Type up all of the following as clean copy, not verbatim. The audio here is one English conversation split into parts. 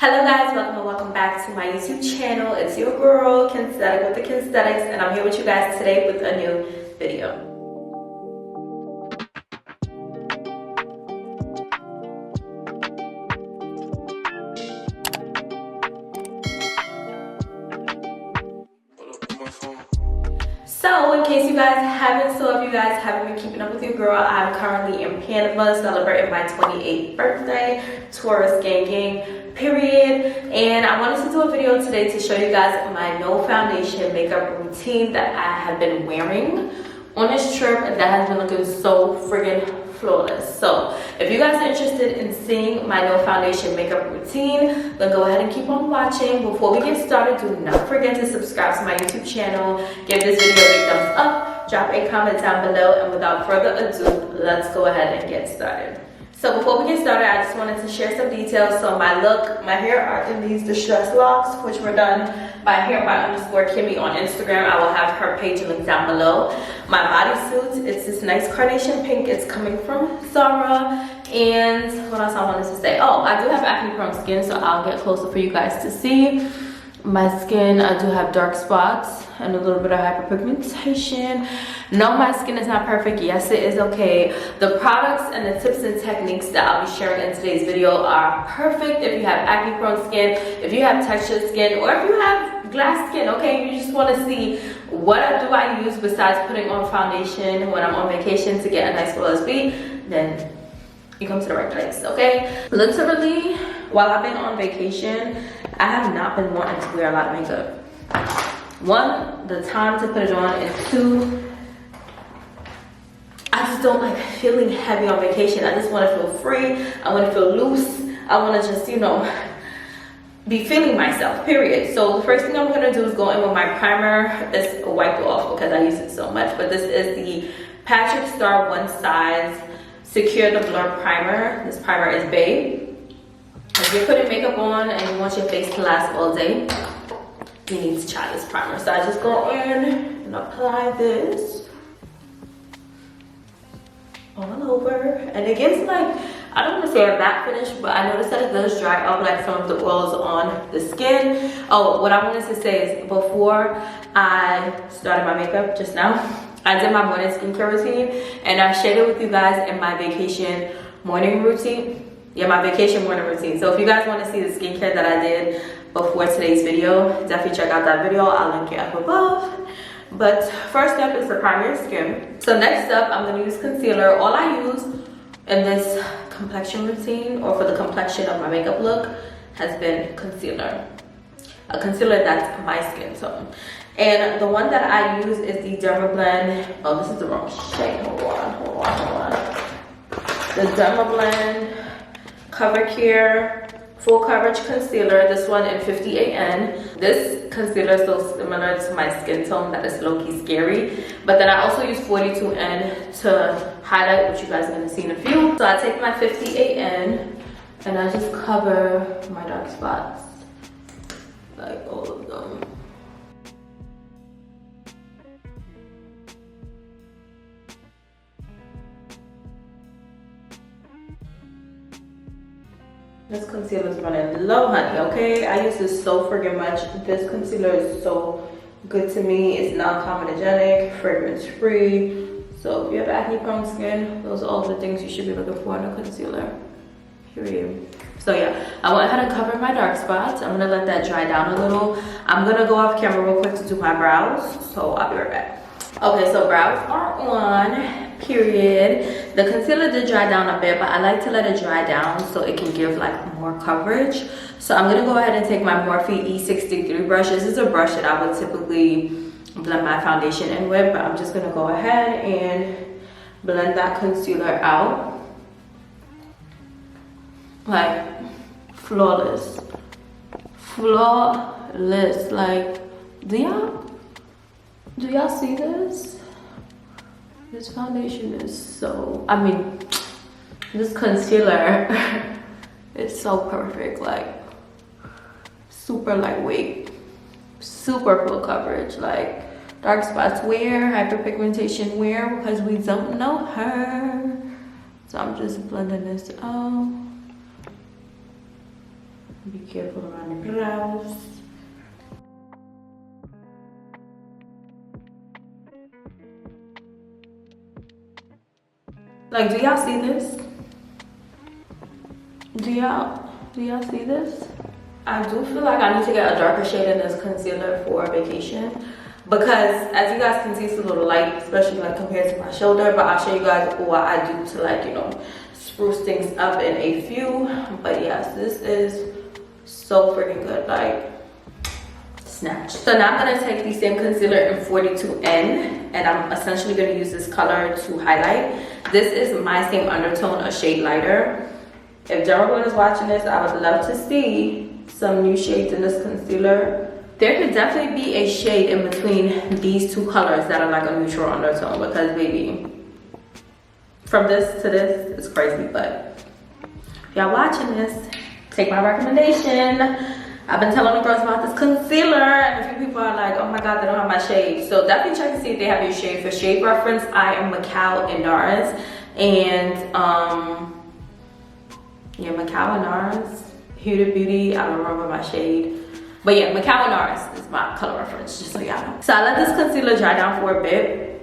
Hello guys, welcome back to my YouTube channel. It's your girl Kensthetic with the Kensthetics, and I'm here with you guys today with a new video. So in case you guys haven't, if you guys haven't been keeping up with your girl, I'm currently in Panama celebrating my 28th birthday, Taurus gang, period. And I wanted to do a video today to show you guys my no foundation makeup routine that I have been wearing on this trip, and that has been looking so friggin' flawless. So if you guys are interested in seeing my no foundation makeup routine, then go ahead and keep on watching. Before we get started, do not forget to subscribe to my YouTube channel, give this video a big thumbs up, drop a comment down below, and without further ado, let's go ahead and get started. So before we get started, I just wanted to share some details. So my look, my hair are in these distressed locks, which were done by hair_Kimmy on Instagram. I will have her page linked down below. My bodysuit, it's this nice carnation pink. It's coming from Zara. And what else I wanted to say? Oh, I do have acne prone skin, so I'll get closer for you guys to see. My skin, I do have dark spots and a little bit of hyperpigmentation. No, my skin is not perfect. Yes, it is okay. The products and the tips and techniques that I'll be sharing in today's video are perfect if you have acne prone skin, if you have textured skin, or if you have glass skin, okay? You just want to see what do I use besides putting on foundation when I'm on vacation to get a nice flawless beat, then you come to the right place, okay? Literally, while I've been on vacation, I have not been wanting to wear a lot of makeup. One, the time to put it on, and two, I just don't like feeling heavy on vacation. I just want to feel free. I want to feel loose. I want to just, be feeling myself, period. So the first thing I'm going to do is go in with my primer. It's wiped off because I use it so much, but this is the Patrick Star One Size Secure the Blur Primer. This primer is Bae. If you're putting makeup on and you want your face to last all day, you need to try this primer. So I just go in and apply this all over, and it gives like, I don't want to say a matte finish, but I noticed that it does dry up like some of the oils on the skin. Oh, what I wanted to say is before I started my makeup just now, I did my morning skincare routine, and I shared it with you guys in my vacation morning routine. Yeah, my vacation morning routine. So if you guys want to see the skincare that I did before today's video, definitely check out that video. I'll link it up above. But first step is to prime your skin. So next up, I'm going to use concealer. All I use in this complexion routine, or for the complexion of my makeup look, has been concealer. A concealer that's my skin tone. And the one that I use is the Dermablend. Oh, this is the wrong shade. Hold on. The Dermablend Cover Care Full Coverage Concealer. This one in 50AN. This concealer is so similar to my skin tone that it's low-key scary. But then I also use 42N to highlight, which you guys are going to see in a few. So I take my 50AN and I just cover my dark spots, like all of them. This concealer is running low, honey, okay? I use this so friggin' much. This concealer is so good to me. It's non-comedogenic, fragrance-free. So if you have acne-prone skin, those are all the things you should be looking for in a concealer, period. So yeah, I went ahead and covered my dark spots. I'm gonna let that dry down a little. I'm gonna go off camera real quick to do my brows, so I'll be right back. Okay, so brows are on, period. The concealer did dry down a bit, but I like to let it dry down so it can give like more coverage. So I'm gonna go ahead and take my Morphe E63 brush. This is a brush that I would typically blend my foundation in with, but I'm just gonna go ahead and blend that concealer out. Like flawless. Like, do y'all see this? This foundation is so, this concealer is so perfect. Like super lightweight, super full coverage, like dark spots where, hyperpigmentation where, because we don't know her. So I'm just blending this out. Be careful around the brows. Like, do y'all see this? Do y'all see this? I do feel like I need to get a darker shade in this concealer for vacation, because as you guys can see, it's a little light, especially like compared to my shoulder. But I'll show you guys what I do to, like, you know, spruce things up in a few. But yes, this is so freaking good, like snatch. So now I'm gonna take the same concealer in 42N, and I'm essentially gonna use this color to highlight. This is my same undertone, a shade lighter. If Geraldine is watching this, I would love to see some new shades in this concealer. There could definitely be a shade in between these two colors that are like a neutral undertone, because baby, from this to this, it's crazy. But if y'all watching this, take my recommendation. I've been telling the girls about this concealer, and a few people are like, oh my god, they don't have my shade. So definitely check to see if they have your shade. For shade reference, I am Macau and NARS, and yeah, Macau and NARS, Huda Beauty, I don't remember my shade. But yeah, Macau and NARS is my color reference, just so y'all know. So I let this concealer dry down for a bit,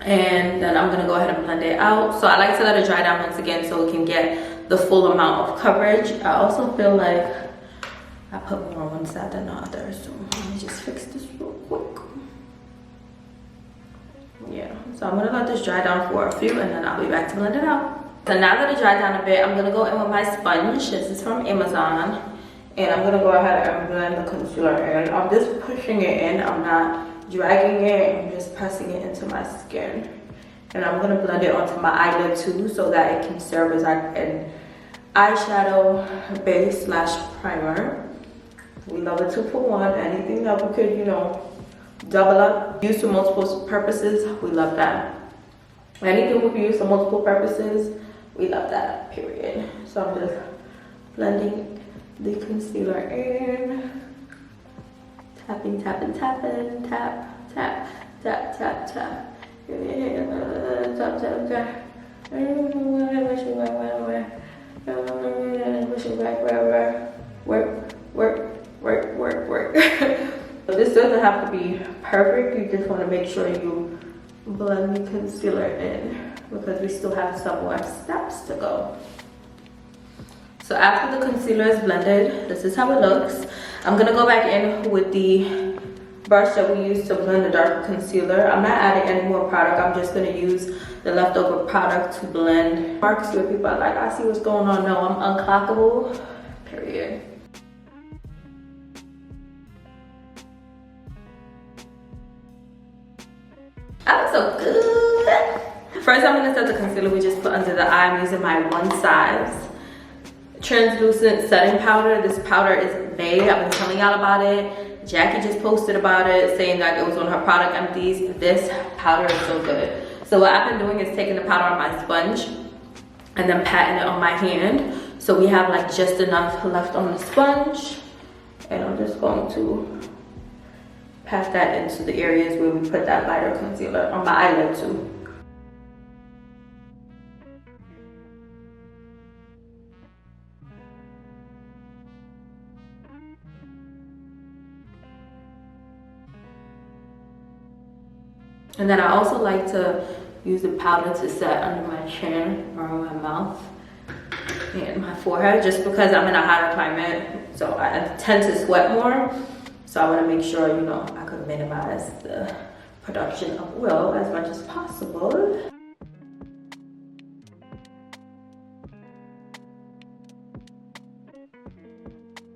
and then I'm gonna go ahead and blend it out. So I like to let it dry down once again so it can get the full amount of coverage. I also feel like I put more on one side than the other, so let me just fix this real quick. Yeah, so I'm gonna let this dry down for a few, and then I'll be back to blend it out. So now that it dried down a bit, I'm gonna go in with my sponge. This is from Amazon, and I'm gonna go ahead and blend the concealer in. I'm just pushing it in, I'm not dragging it, I'm just pressing it into my skin. And I'm gonna blend it onto my eyelid too, so that it can serve as like an eyeshadow base slash primer. We love a 2-for-1. Anything that we could, you know, double up, use for multiple purposes, we love that. Anything we can use for multiple purposes, we love that, period. So I'm just blending the concealer in. Tapping, tapping, tapping, tap, tap, tap, tap, tap. Tap, tap, tap. Work. This doesn't have to be perfect. You just want to make sure you blend the concealer in, because we still have some more steps to go. So after the concealer is blended, this is how it looks. I'm gonna go back in with the brush that we used to blend the dark concealer. I'm not adding any more product. I'm just gonna use the leftover product to blend. Marks where people are like, I see what's going on. No, I'm unclockable, period. I look so good. First, I'm gonna set the concealer we just put under the eye. I'm using my One Size translucent setting powder. This powder is bae. I've been telling y'all about it. Jackie just posted about it, saying that it was on her product empties. This powder is so good. So what I've been doing is taking the powder on my sponge and then patting it on my hand. So we have like just enough left on the sponge, and I'm just going to pat that into the areas where we put that lighter concealer on my eyelid too. And then I also like to use the powder to set under my chin, around my mouth, and my forehead, just because I'm in a hotter climate, so I tend to sweat more. So I want to make sure, you know, I could minimize the production of oil as much as possible.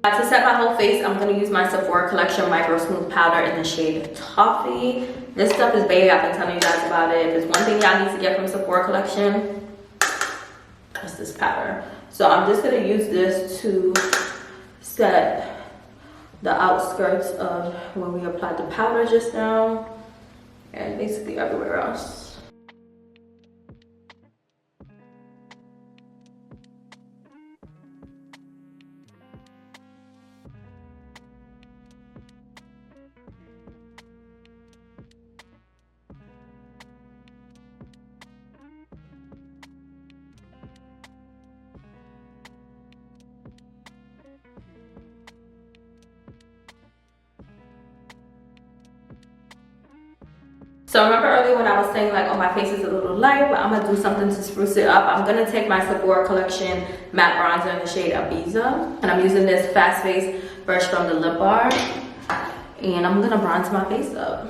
To set my whole face, I'm going to use my Sephora Collection Micro Smooth Powder in the shade Toffee. This stuff is baby. I've been telling you guys about it. If there's one thing y'all need to get from Sephora Collection, it's this powder. So I'm just going to use this to set the outskirts of where we applied the powder just now, and basically everywhere else. So remember earlier when I was saying like, oh, my face is a little light, but I'm gonna do something to spruce it up. I'm gonna take my Sephora collection matte bronzer in the shade Ibiza, and I'm using this Fast Face brush from the Lip Bar, and I'm gonna bronze my face up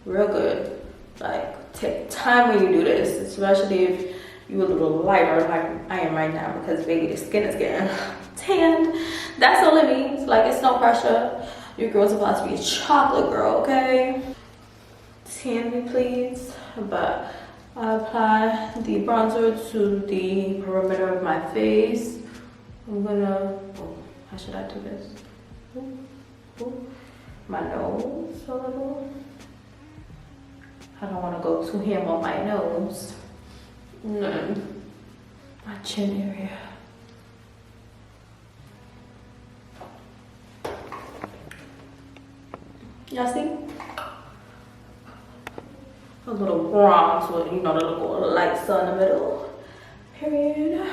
real good. Like, take time when you do this, especially if you're a little lighter like I am right now, because baby, the skin is getting tanned. That's all it means. Like, it's no pressure. Your girl's about to be a chocolate girl, okay? Tan me, please. But I apply the bronzer to the perimeter of my face. I'm gonna, oh, how should I do this? Ooh, ooh. My nose a little. I don't want to go too ham on my nose. No. My chin area. Y'all see? A little bronze with, you know, the little lights in the middle. Period.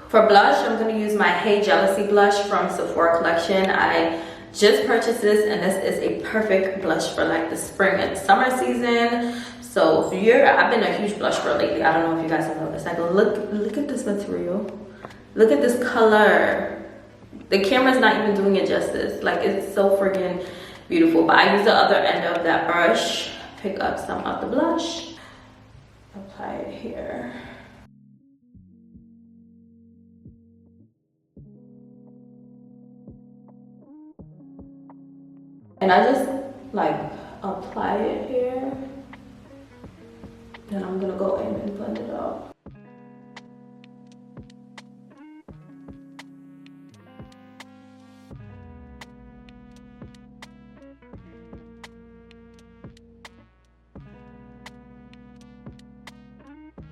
For blush, I'm going to use my Hey Jealousy blush from Sephora collection. I just purchased this, and this is a perfect blush for like the spring and summer season. So if you're, I've been a huge blush girl lately. I don't know if you guys have noticed. Like, look at this material. Look at this color. The camera's not even doing it justice. Like, it's so friggin' beautiful. But I use the other end of that brush. Pick up some of the blush. Apply it here. And I just like apply it here. Then I'm gonna go in and blend it out.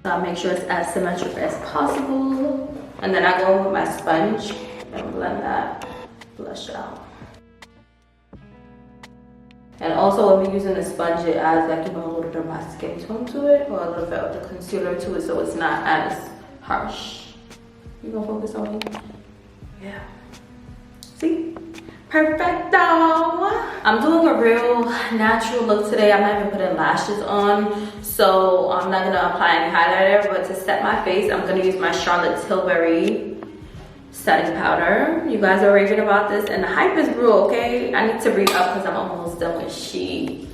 So I'll make sure it's as symmetric as possible. And then I go in with my sponge and blend that blush out. And also when we're using the sponge, it adds like, you know, a little bit of my skin tone to it, or a little bit of the concealer to it, so it's not as harsh. You gonna focus on me? Yeah. See? Perfecto! I'm doing a real natural look today. I'm not even putting lashes on, so I'm not gonna apply any highlighter, but to set my face, I'm gonna use my Charlotte Tilbury setting powder. You guys are raving about this, and the hype is real, okay? I need to read up because I'm almost done with she.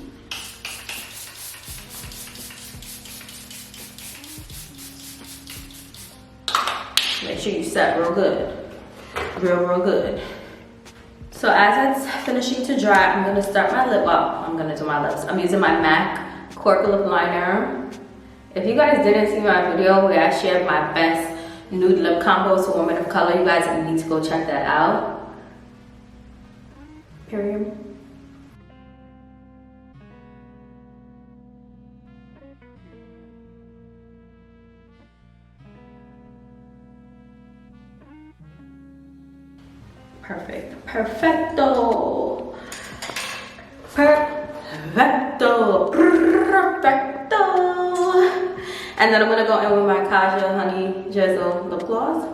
Make sure you set real good. Real good. So as it's finishing to dry, I'm gonna start my lip up. I'm gonna do my lips. I'm using my MAC Cork Lip Liner. If you guys didn't see my video where I shared my best nude lip combos for women of color, you guys need to go check that out. Period. Perfect. Perfecto. Perfecto. Perfecto. And then I'm gonna go in with my Kaja Honey Drizzle lip gloss.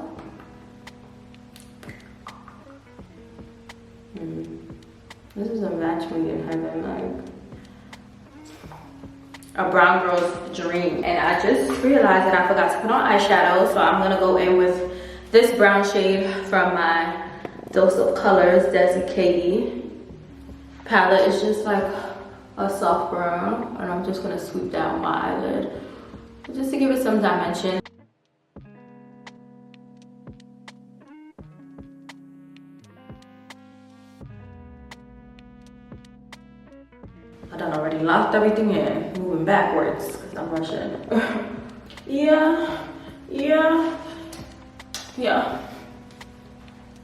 This is a match made in heaven, like a brown girl's dream. And I just realized that I forgot to put on eyeshadow, so I'm gonna go in with this brown shade from my Dose of Colors Desi Katie palette. It's just like a soft brown, and I'm just gonna sweep down my eyelid just to give it some dimension. I done already locked everything in, moving backwards because I'm rushing. Yeah.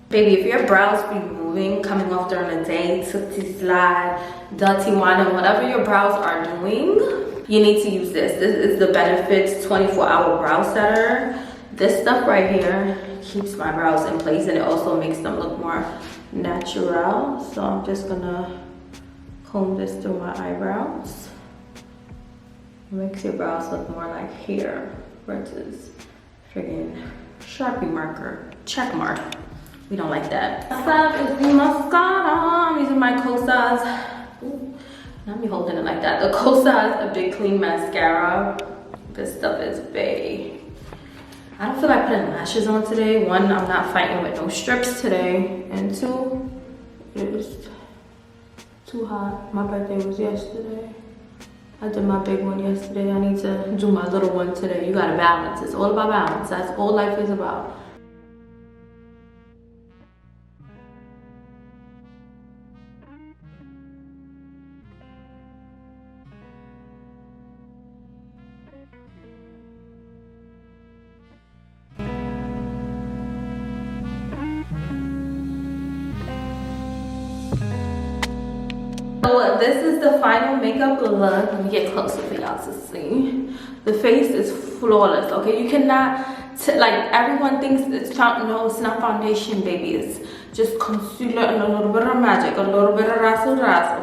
Baby, if your brows be moving, coming off during the day, tootsie slide, dirty wine, and whatever your brows are doing, you need to use this. This is the Benefits 24-hour brow setter. This stuff right here keeps my brows in place, and it also makes them look more natural. So I'm just gonna comb this through my eyebrows. It makes your brows look more like hair versus friggin' Sharpie marker, check mark. We don't like that. Next up is the mascara. I'm using my Kosas Not me holding it like that. The Kosas a Big Clean Mascara. This stuff is bae. I don't feel like putting lashes on today. One, I'm not fighting with no strips today. And two, it is too hot. My birthday was yesterday. I did my big one yesterday. I need to do my little one today. You gotta balance. It's all about balance. That's all life is about. So this is the final makeup look. Let me get closer for y'all to see. The face is flawless, okay? You cannot, like everyone thinks it's fountain. No, it's not foundation, baby. It's just concealer and a little bit of magic, a little bit of razzle,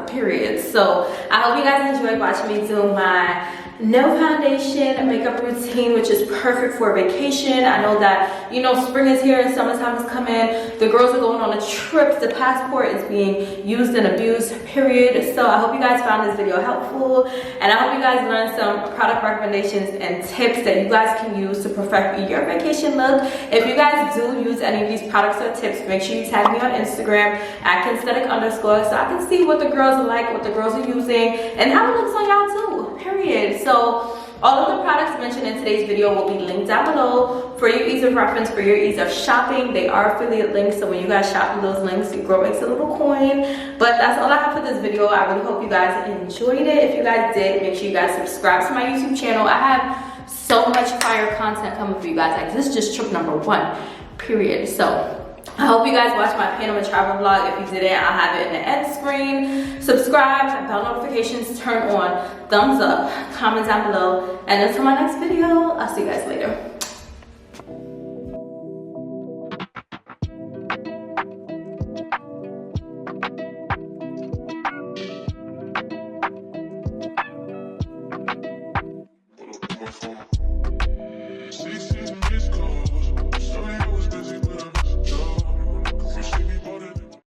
period. So I hope you guys enjoyed watching me do my no foundation makeup routine, which is perfect for vacation. I know that, you know, spring is here and summertime is coming. The girls are going on a trip. The passport is being used and abused, period. So I hope you guys found this video helpful, and I hope you guys learned some product recommendations and tips that you guys can use to perfect your vacation look. If you guys do use any of these products or tips, make sure you tag me on Instagram at Kensthetic_ so I can see what the girls are like, what the girls are using, and how it looks on y'all too, period. So all of the products mentioned in today's video will be linked down below for your ease of reference, for your ease of shopping. They are affiliate links, so when you guys shop with those links, your girl makes a little coin. But that's all I have for this video. I really hope you guys enjoyed it. If you guys did, make sure you guys subscribe to my YouTube channel. I have so much fire content coming for you guys. Like, this is just trip number 1, period. So I hope you guys watched my Panama travel vlog. If you didn't, I'll have it in the end screen. Subscribe, bell notifications turn on, thumbs up, comment down below, and until my next video, I'll see you guys later. Careful.